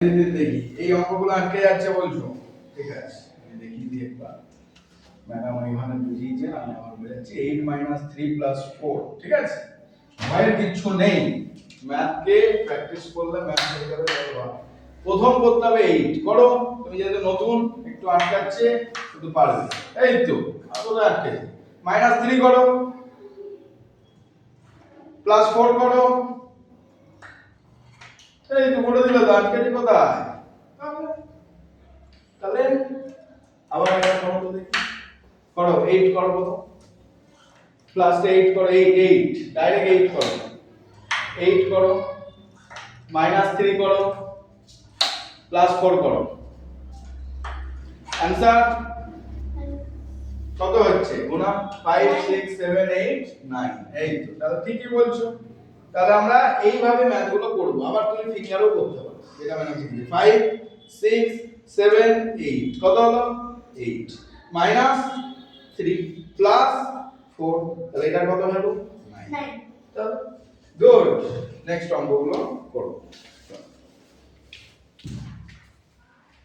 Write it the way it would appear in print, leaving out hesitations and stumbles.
দেখি এই অঙ্কগুলো আটকে যাচ্ছে বলছো, ঠিক আছে আমি দেখি দিই একবার। ম্যাডাম ওইখানে বুঝিয়েছে, আমি আবার বোঝাচ্ছি। 8 - 3 + 4, ঠিক আছে, ভয়ের কিচ্ছু নেই। ম্যাথকে প্র্যাকটিস করলে ম্যাথ হয়ে যাবে। প্রথম করতে হবে 8 করো। তুমি যেহেতু নতুন একটু আটকাচ্ছে, শুধু পারবে। এই তো আসলে আটকে। -3 করো, +4 করো। এই তো করে দিলে তো, আটকেছে কোথায়? তাহলে আবার একটা করো তো দেখি। করো 8 করো কত, +8 করো, 8 ডাইরেক্ট 8 করো, 8 করো, -3 করো, +4 করো। आंसर কত হচ্ছে? গুণা 5 6 7 8 9। এই তো, তাহলে ঠিকই বলছো। তাহলে আমরা এইভাবে ম্যাথগুলো করব। আবার তুমি ফিঙ্গারও করতে পারো, যেটা মানে বুঝলি। 5 6 7 8 কত হলো? 8 -3 +4, তাহলে এটা কত হলো? 9। তাহলে গুড। নেক্সট অঙ্কগুলো করব।